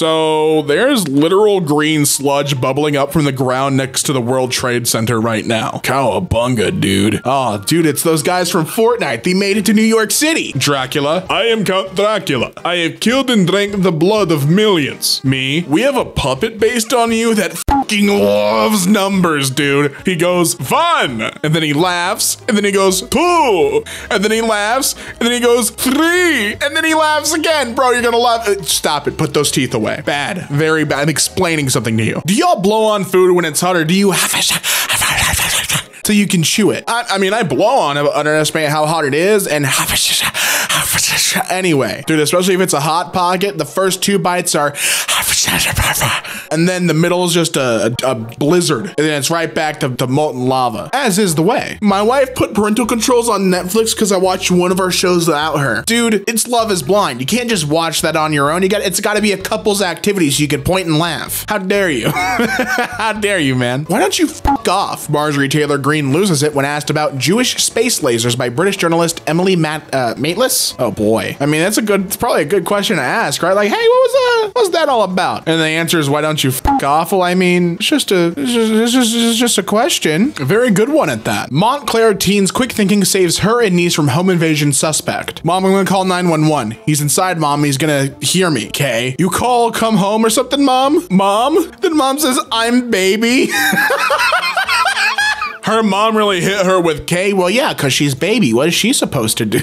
So there's literal green sludge bubbling up from the ground next to the World Trade Center right now. Cowabunga, dude. Oh, dude, it's those guys from Fortnite. They made it to New York City. Dracula. I am Count Dracula. I have killed and drank the blood of millions. Me. We have a puppet based on you that fucking loves numbers, dude. He goes, fun. And then he laughs. And then he goes, 2. And then he laughs. And then he goes, 3. And then he laughs again. Bro, you're gonna laugh. Stop it. Put those teeth away. Bad. Very bad. I'm explaining something to you. Do y'all blow on food when it's hot, or do you so you can chew it? I mean, I blow on it, but underestimate how hot it is, and anyway, dude, especially if it's a hot pocket, the first 2 bites are, and then the middle is just a blizzard, and then it's right back to molten lava, as is the way. My wife put parental controls on Netflix because I watched one of our shows without her. Dude, it's Love is Blind. You can't just watch that on your own. It's got to be a couple's activity so you can point and laugh. How dare you? How dare you, man? Why don't you fuck off? Marjorie Taylor Greene loses it when asked about Jewish space lasers by British journalist Emily Maitlis. Oh boy. I mean, it's probably a good question to ask, right? Like, hey, what was that all about? And the answer is, why don't you fuck off? Well, I mean, it's just a question. A very good one at that. Montclair teen's quick thinking saves her and niece from home invasion suspect. Mom, I'm gonna call 911. He's inside, Mom. He's gonna hear me. Okay. You call, come home or something, Mom? Mom? Then Mom says, I'm baby. Her mom really hit her with K. Well, yeah, because she's baby. What is she supposed to do?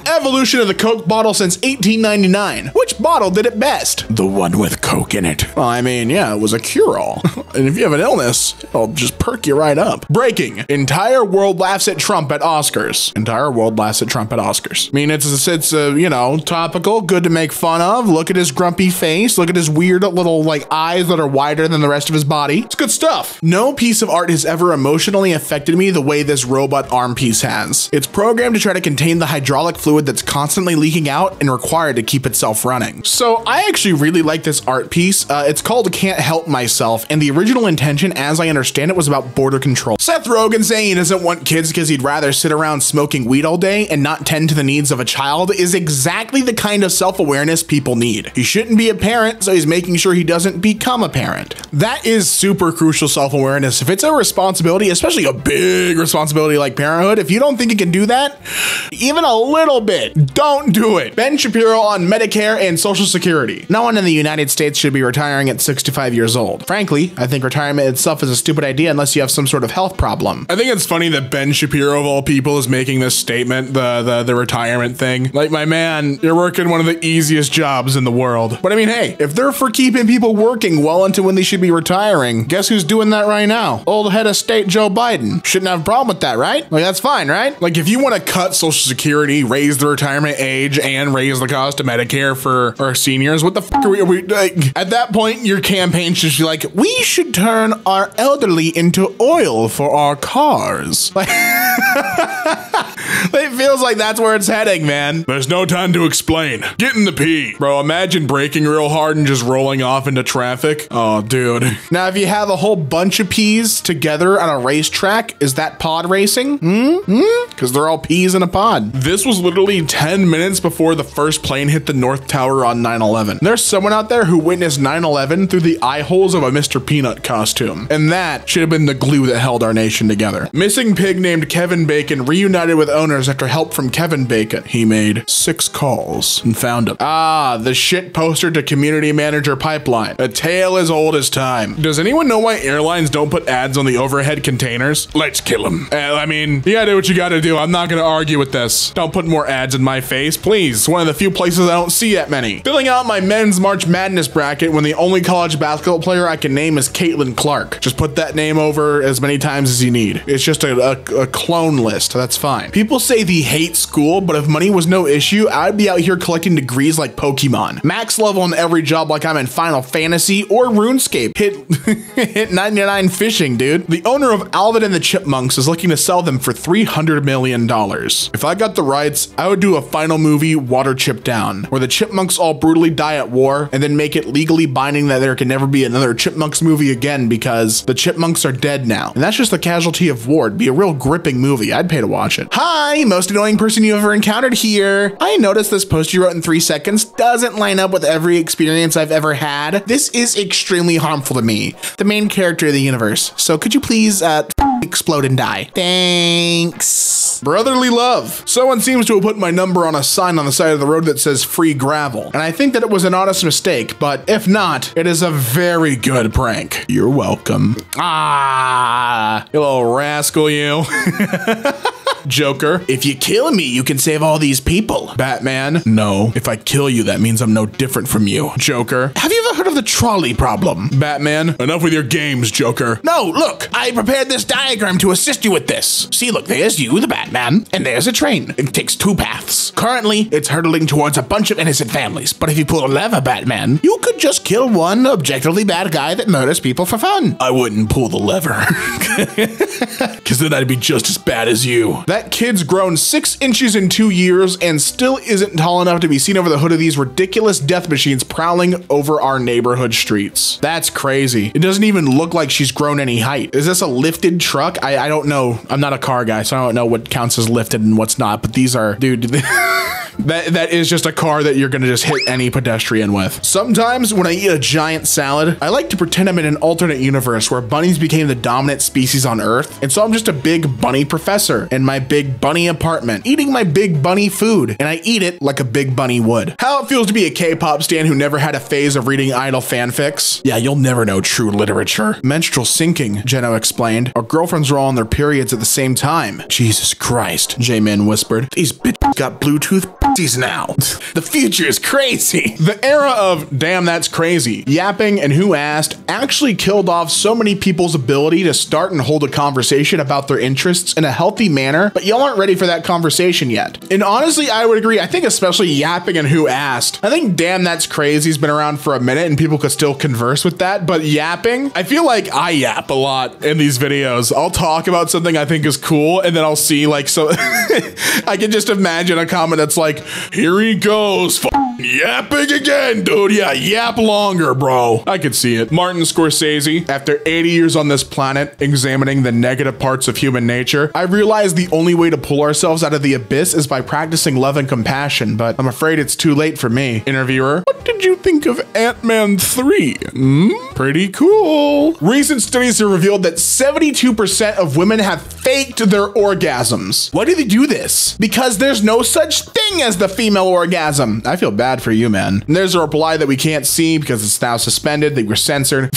Evolution of the Coke bottle since 1899. Which bottle did it best? The one with Coke in it. Well, I mean, yeah, it was a cure-all. And if you have an illness, it'll just perk you right up. Breaking. Entire world laughs at Trump at Oscars. Entire world laughs at Trump at Oscars. I mean, it's you know, topical, good to make fun of. Look at his grumpy face. Look at his weird little, like, eyes that are wider than the rest of his body. It's good stuff. No piece of art has ever emotionally affected me the way this robot arm piece has. It's programmed to try to contain the hydraulic fluid that's constantly leaking out and required to keep itself running. So I actually really like this art piece. It's called Can't Help Myself, and the original intention, as I understand it, was about border control. Seth Rogen saying he doesn't want kids because he'd rather sit around smoking weed all day and not tend to the needs of a child is exactly the kind of self-awareness people need. He shouldn't be a parent, so he's making sure he doesn't become a parent. That is super crucial self-awareness. If it's a responsibility, especially a big responsibility like parenthood, if you don't think you can do that, even a little bit, don't do it. Ben Shapiro on Medicare and Social Security. No one in the United States should be retiring at 65 years old. Frankly, I think retirement itself is a stupid idea unless you have some sort of health problem. I think it's funny that Ben Shapiro of all people is making this statement, the retirement thing. Like, my man, you're working one of the easiest jobs in the world. But I mean, hey, if they're for keeping people working well into when they should be retiring, guess who's doing that right now? Old head of state Joe Biden. Shouldn't have a problem with that, right? Like, that's fine, right? Like, if you want to cut Social Security, raise the retirement age, and raise the cost of Medicare for our seniors, what the fuck are we like, at that point, your campaign should be like, we should turn our elderly into oil for our cars. Like, it feels like that's where it's heading, man. There's no time to explain. Get in the pee. Bro, imagine braking real hard and just rolling off into traffic. Oh, dude. Now, if you have a whole bunch of peas together on a racetrack, is that pod racing? Because they're all peas in a pod. This was literally 10 minutes before the first plane hit the North Tower on 9/11. There's someone out there who witnessed 9/11 through the eye holes of a Mr. Peanut costume. And that should have been the glue that held our nation together. Missing pig named Kevin Bacon reunited with owners after help from Kevin Bacon. He made 6 calls and found him. Ah, the shit poster to community manager pipeline. A tale as old as time. Does anyone know why airlines don't put ads on the overhead containers? Let's kill them. I mean, you gotta do what you gotta do. I'm not gonna argue with this. Don't put more ads in my face, please. It's one of the few places I don't see that many. Filling out my men's March Madness bracket when the only college basketball player I can name is Caitlin Clark. Just put that name over as many times as you need. It's just a clone list. That's fine. People say they hate school, but if money was no issue, I'd be out here collecting degrees like Pokemon. Max level in every job like I'm in Final Fantasy or RuneScape. Hit 99 fishing, dude. The owner of Alvin and the Chipmunks is looking to sell them for $300 million. If I got the rights, I would do a final movie, Waterchip Down, where the chipmunks all brutally die at war and then make it legally binding that there can never be another Chipmunks movie again because the chipmunks are dead now. And that's just the casualty of war. It'd be a real gripping movie. I'd pay to watch it. Hi, most annoying person you ever encountered here. I noticed this post you wrote in 3 seconds doesn't line up with every experience I've ever had. This is extremely harmful to me, the main character of the universe. So could you please explode and die? Thanks. Brotherly love. Someone seems to have put my number on a sign on the side of the road that says free gravel. And I think that it was an honest mistake, but if not, it is a very good prank. You're welcome. Ah, you little rascal, you. Joker, if you kill me, you can save all these people. Batman, no. If I kill you, that means I'm no different from you. Joker, have you ever heard of the trolley problem? Batman, enough with your games, Joker. No, look, I prepared this diagram to assist you with this. See, look, there's you, the Batman, and there's a train. It takes 2 paths. Currently, it's hurtling towards a bunch of innocent families, but if you pull a lever, Batman, you could just kill one objectively bad guy that murders people for fun. I wouldn't pull the lever, because then I'd be just as bad as you. That kid's grown 6 inches in 2 years and still isn't tall enough to be seen over the hood of these ridiculous death machines prowling over our neighborhood streets. That's crazy. It doesn't even look like she's grown any height. Is this a lifted truck? I don't know. I'm not a car guy, so I don't know what counts as lifted and what's not, but these are, dude, that is just a car that you're gonna just hit any pedestrian with. Sometimes when I eat a giant salad, I like to pretend I'm in an alternate universe where bunnies became the dominant species on Earth. And so I'm just a big bunny professor in my big bunny apartment, eating my big bunny food, and I eat it like a big bunny would. How it feels to be a K-pop stan who never had a phase of reading idol fanfics? Yeah, you'll never know true literature. Menstrual syncing, Jeno explained. Our girlfriends were all on their periods at the same time. Jesus Christ, J-Man whispered. These bitches got Bluetooth pussies now. The future is crazy. The era of damn that's crazy, yapping and who asked actually killed off so many people's ability to start and hold a conversation about their interests in a healthy manner, but y'all aren't ready for that conversation yet. And honestly, I would agree. I think especially yapping and who asked. I think damn that's crazy's been around for a minute and people could still converse with that, but yapping, I feel like I yap a lot in these videos. I'll talk about something I think is cool and then I'll see like, so I can just imagine a comment that's like, here he goes, yapping again, dude. Yeah, yap longer, bro. I could see it. Martin Scorsese, after 80 years on this planet, examining the negative parts of human nature, I realized the only way to pull ourselves out of the abyss is by practicing love and compassion, but I'm afraid it's too late for me. Interviewer, what did you think of Ant-Man 3? Pretty cool. Recent studies have revealed that 72% of women have faked their orgasms. Why do they do this? Because there's no such thing as the female orgasm. I feel bad for you, man. And there's a reply that we can't see because it's now suspended, they were censored.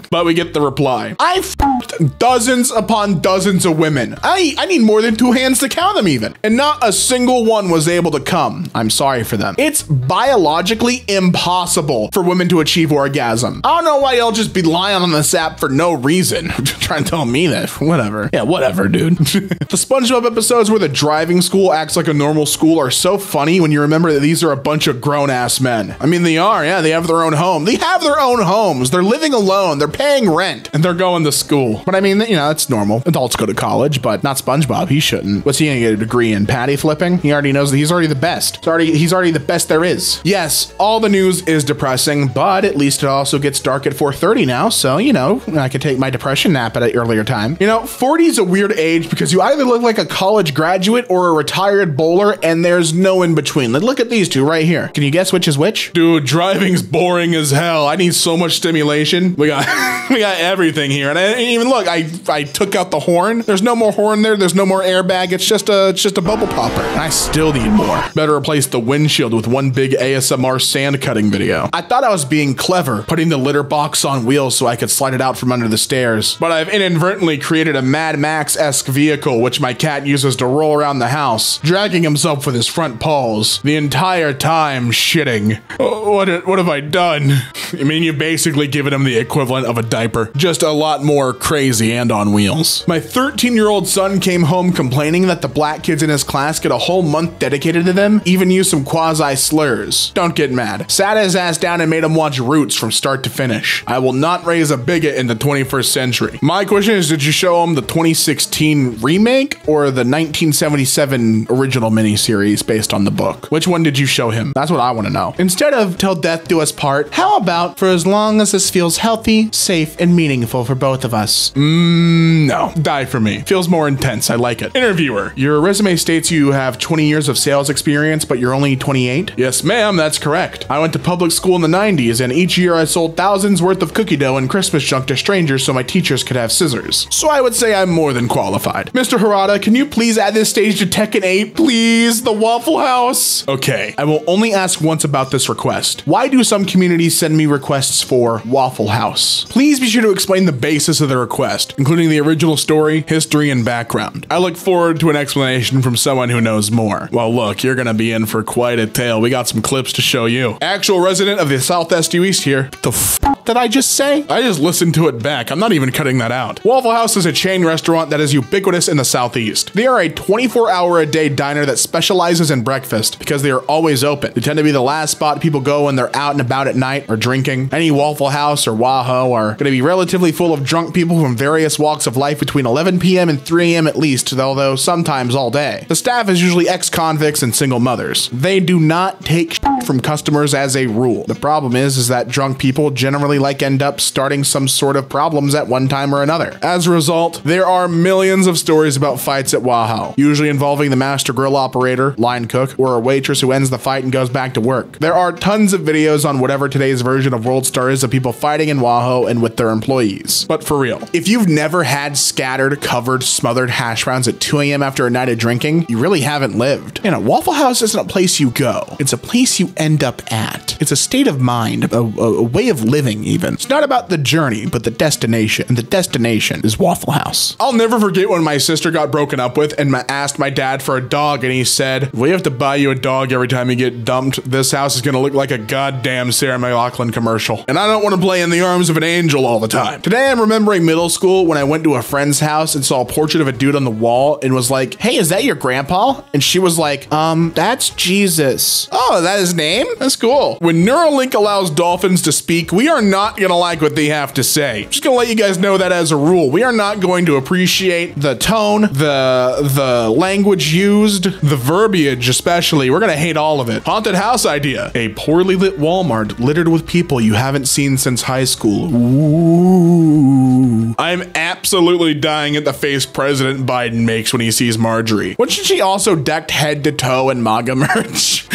But we get the reply. I f***ed dozens upon dozens of women. I need more than 2 hands to count them even. And not a single one was able to come. I'm sorry for them. It's biologically impossible for women to achieve orgasm. I don't know why y'all just be lying on this app for no reason. Trying to tell me that. Whatever. Yeah, whatever, dude. The SpongeBob episodes where the driving school acts like a normal school are so funny when you remember that these are a bunch of grown-ass men. I mean, they are. Yeah, they have their own home. They have their own homes. They're living alone. They're paying rent. And they're going to school. But I mean, you know, that's normal. Adults go to college, but not SpongeBob. He shouldn't. What's he gonna get a degree in? Patty flipping? He already knows that he's already the best. He's already the best there is. Yes, all the news is depressing, but at least it also gets dark at 4:30 now. So, you know, I could take my depression nap at an earlier time. You know, 40 is a weird age because you either look like a college graduate or a retired bowler and there's no in between. Like, look at these two right here. Can you guess which is which? Dude, driving's boring as hell. I need so much stimulation. We got we got everything here. And I didn't even look, I took out the horn. There's no more horn there. There's no more airbag. It's just a bubble popper. And I still need more. Better replace the windshield with one big ASMR sand cutting video. I thought I was being clever, putting the litter box on wheels so I could slide it out from under the stairs. But I've inadvertently created a Mad Max-esque vehicle which my cat uses to roll around the house, dragging himself with his front paws the entire time shitting. Oh, what have I done? I mean, you've basically given him the equivalent of a diaper, just a lot more crazy and on wheels. My 13-year-old son came home complaining that the black kids in his class get a whole month dedicated to them, even use some quasi slurs. Don't get mad. Sat his ass down and made him watch Roots from start to finish. I will not raise a bigot in the 21st century. My question is, did you show him the 2016 remake or the 1977 original miniseries based on the book? Which one did you show him? That's what I want to know. Instead of till death do us part, how about for as long as this feels healthy, safe, and meaningful for both of us? House. No. Die for me. Feels more intense. I like it. Interviewer. Your resume states you have 20 years of sales experience, but you're only 28? Yes, ma'am, that's correct. I went to public school in the 90s, and each year I sold thousands worth of cookie dough and Christmas junk to strangers so my teachers could have scissors. So I would say I'm more than qualified. Mr. Harada, can you please add this stage to Tekken 8? Please, the Waffle House. Okay, I will only ask once about this request. Why do some communities send me requests for Waffle House? Please be sure to explain the basis of the request, including the original story, history, and background. I look forward to an explanation from someone who knows more. Well, look, you're gonna be in for quite a tale. We got some clips to show you. Actual resident of the Southwest East here. The f did I just say? I just listened to it back. I'm not even cutting that out. Waffle House is a chain restaurant that is ubiquitous in the Southeast. They are a 24-hour-a-day diner that specializes in breakfast because they are always open. They tend to be the last spot people go when they're out and about at night or drinking. Any Waffle House or Waho are going to be relatively full of drunk people from various walks of life between 11 p.m. and 3 a.m. at least, although sometimes all day. The staff is usually ex-convicts and single mothers. They do not take shit from customers as a rule. The problem is that drunk people generally end up starting some sort of problems at one time or another. As a result, there are millions of stories about fights at Waho, usually involving the master grill operator, line cook, or a waitress who ends the fight and goes back to work. There are tons of videos on whatever today's version of World Star is of people fighting in Waho and with their employees. But for real, if you've never had scattered, covered, smothered hash browns at 2 a.m. after a night of drinking, you really haven't lived. You know, Waffle House isn't a place you go. It's a place you end up at. It's a state of mind, a way of living even. It's not about the journey, but the destination. And the destination is Waffle House. I'll never forget when my sister got broken up with and asked my dad for a dog, and he said, we have to buy you a dog every time you get dumped. This house is gonna look like a goddamn Sarah McLachlan commercial. And I don't want to play in the arms of an angel all the time. Today I'm remembering middle school when I went to a friend's house and saw a portrait of a dude on the wall and was like, hey, is that your grandpa? And she was like, that's Jesus. Oh, is that his name? That's cool. When Neuralink allows dolphins to speak, we are not gonna like what they have to say. Just gonna let you guys know that as a rule. We are not going to appreciate the tone, the language used, the verbiage especially. We're gonna hate all of it. Haunted house idea. A poorly lit Walmart littered with people you haven't seen since high school. Ooh. I'm absolutely dying at the face President Biden makes when he sees Marjorie. Wasn't she also decked head to toe in MAGA merch?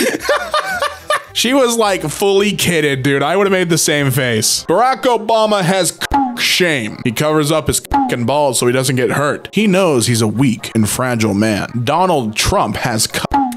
She was like fully kitted, dude. I would have made the same face. Barack Obama has shame. He covers up his and balls so he doesn't get hurt. He knows he's a weak and fragile man. Donald Trump has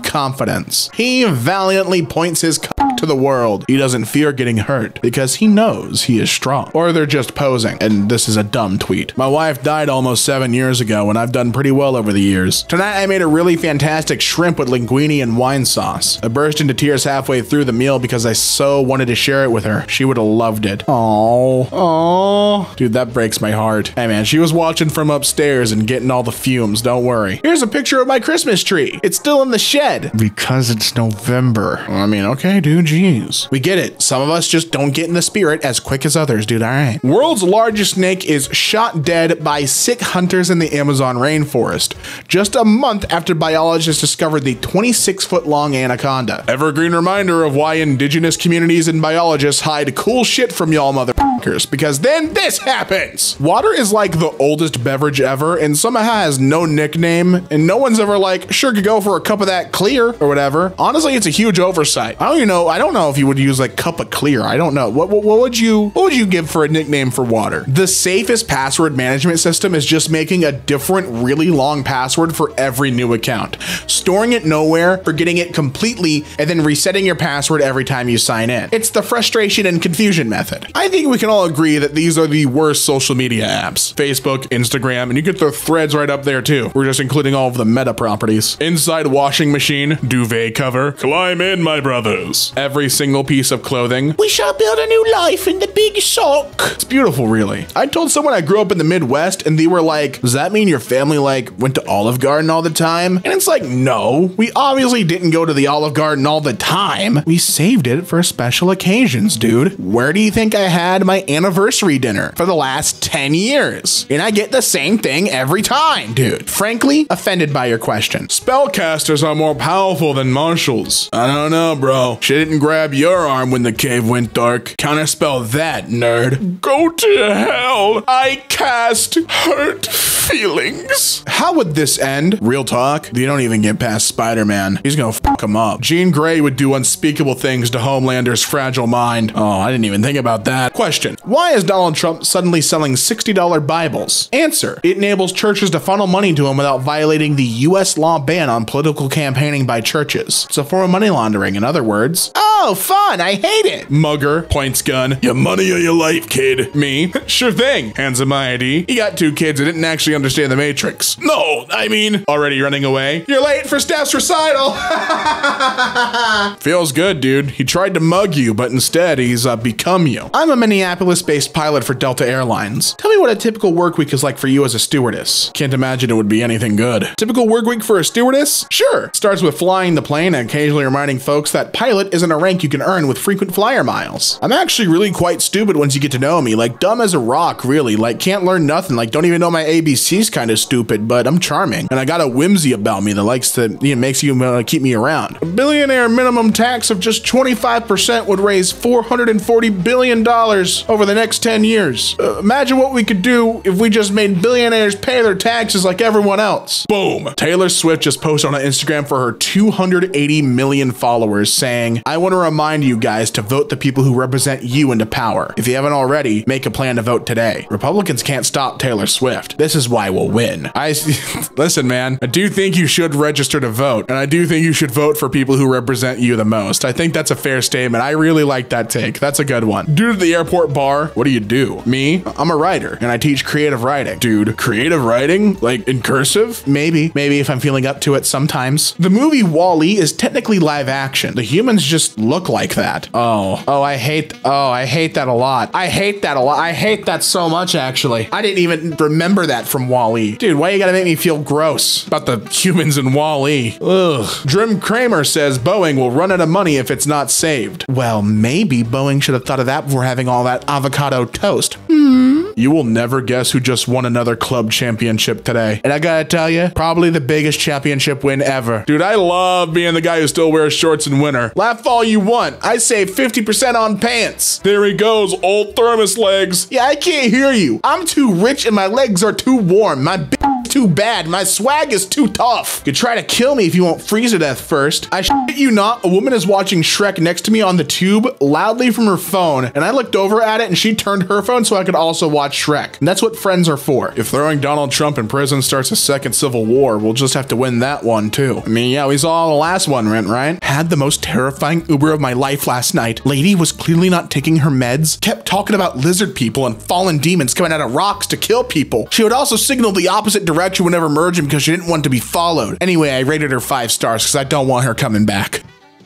confidence. He valiantly points his to the world. He doesn't fear getting hurt because he knows he is strong. Or they're just posing, and this is a dumb tweet. My wife died almost 7 years ago, and I've done pretty well over the years. Tonight I made a really fantastic shrimp with linguine and wine sauce. I burst into tears halfway through the meal because I so wanted to share it with her. She would have loved it. Oh, dude, that breaks my heart. Hey man, she was watching from upstairs and getting all the fumes, don't worry. Here's a picture of my Christmas tree. It's still in the shed. Because it's November. I mean, okay, dude, geez. We get it. Some of us just don't get in the spirit as quick as others, dude, all right. World's largest snake is shot dead by sick hunters in the Amazon rainforest, just a month after biologists discovered the 26-foot-long anaconda. Evergreen reminder of why indigenous communities and biologists hide cool shit from y'all motherfuckers, because then this happens. Water is like the oldest beverage ever and somehow has no nickname, and no one's ever like, sure, could go for a cup of that clear or whatever. Honestly, it's a huge oversight. I don't know if you would use like cup of clear. I don't know. What would you give for a nickname for water? The safest password management system is just making a different, really long password for every new account, storing it nowhere, forgetting it completely, and then resetting your password every time you sign in. It's the frustration and confusion method. I think we can all agree that these are the worst social media apps. Facebook, Instagram, and you get the Threads right up there too. We're just including all of the meta properties. Inside washing machine, duvet cover, climb in my brothers. Every single piece of clothing. We shall build a new life in the big sock. It's beautiful, really. I told someone I grew up in the Midwest and they were like, does that mean your family like went to Olive Garden all the time? And it's like, no, we obviously didn't go to the Olive Garden all the time. We saved it for special occasions, dude. Where do you think I had my my anniversary dinner for the last 10 years. And I get the same thing every time, dude. Frankly, offended by your question. Spellcasters are more powerful than marshals. I don't know, bro. She didn't grab your arm when the cave went dark. Counterspell that, nerd. Go to hell. I cast hurt feelings. How would this end? Real talk, you don't even get past Spider-Man. He's gonna fuck him up. Jean Grey would do unspeakable things to Homelander's fragile mind. Oh, I didn't even think about that. Question: why is Donald Trump suddenly selling $60 Bibles? Answer: it enables churches to funnel money to him without violating the US law ban on political campaigning by churches. It's a form of money laundering, in other words. Oh, fun, I hate it. Mugger, points gun. Your money or your life, kid. Me? Sure thing. Hands him my ID. He got 2 kids that didn't actually understand the Matrix. No, I mean, already running away. You're late for Steph's recital. Feels good, dude. He tried to mug you, but instead he's become you. I'm a Minneapolis-based pilot for Delta Airlines. Tell me what a typical work week is like for you as a stewardess. Can't imagine it would be anything good. Typical work week for a stewardess? Sure. Starts with flying the plane and occasionally reminding folks that pilot isn't a rank you can earn with frequent flyer miles. I'm actually really quite stupid once you get to know me, like dumb as a rock, really, like can't learn nothing, like don't even know my ABC's kind of stupid, but I'm charming. And I got a whimsy about me that likes to, makes you keep me around. A billionaire minimum tax of just 25% would raise $440 billion over the next 10 years. Imagine what we could do if we just made billionaires pay their taxes like everyone else. Boom. Taylor Swift just posted on Instagram for her 280 million followers saying, I want to remind you guys to vote the people who represent you into power. If you haven't already, make a plan to vote today. Republicans can't stop Taylor Swift. This is why we'll win. Listen, man, I do think you should register to vote, and I do think you should vote for people who represent you the most. I think that's a fair statement. I really like that take. That's a good one. Dude at the airport bar, what do you do? Me? I'm a writer, and I teach creative writing. Dude, creative writing? Like in cursive? Maybe if I'm feeling up to it sometimes. The movie WALL-E is technically live action. The humans just look like that. I hate that a lot. I hate that a lot. I hate that so much, actually. I didn't even remember that from WALL-E. Dude, why you gotta make me feel gross about the humans in WALL-E? Ugh. Jim Cramer says Boeing will run out of money if it's not saved. Well, maybe Boeing should have thought of that before having all that avocado toast. You will never guess who just won another club championship today. And I gotta tell you, probably the biggest championship win ever. Dude, I love being the guy who still wears shorts in winter. Laugh all you want. I save 50% on pants. There he goes, old thermos legs. Yeah, I can't hear you. I'm too rich and my legs are too warm. My too bad. My swag is too tough. You try to kill me if you won't freeze to death first. I shit you not, a woman is watching Shrek next to me on the tube loudly from her phone, and I looked over at it and she turned her phone so I could also watch Shrek. And that's what friends are for. If throwing Donald Trump in prison starts a second civil war, we'll just have to win that one too. I mean, yeah, we saw the last one, right? Had the most terrifying Uber of my life last night. Lady was clearly not taking her meds, kept talking about lizard people and fallen demons coming out of rocks to kill people. She would also signal the opposite direction whenever merging because she didn't want to be followed. Anyway, I rated her 5 stars because I don't want her coming back.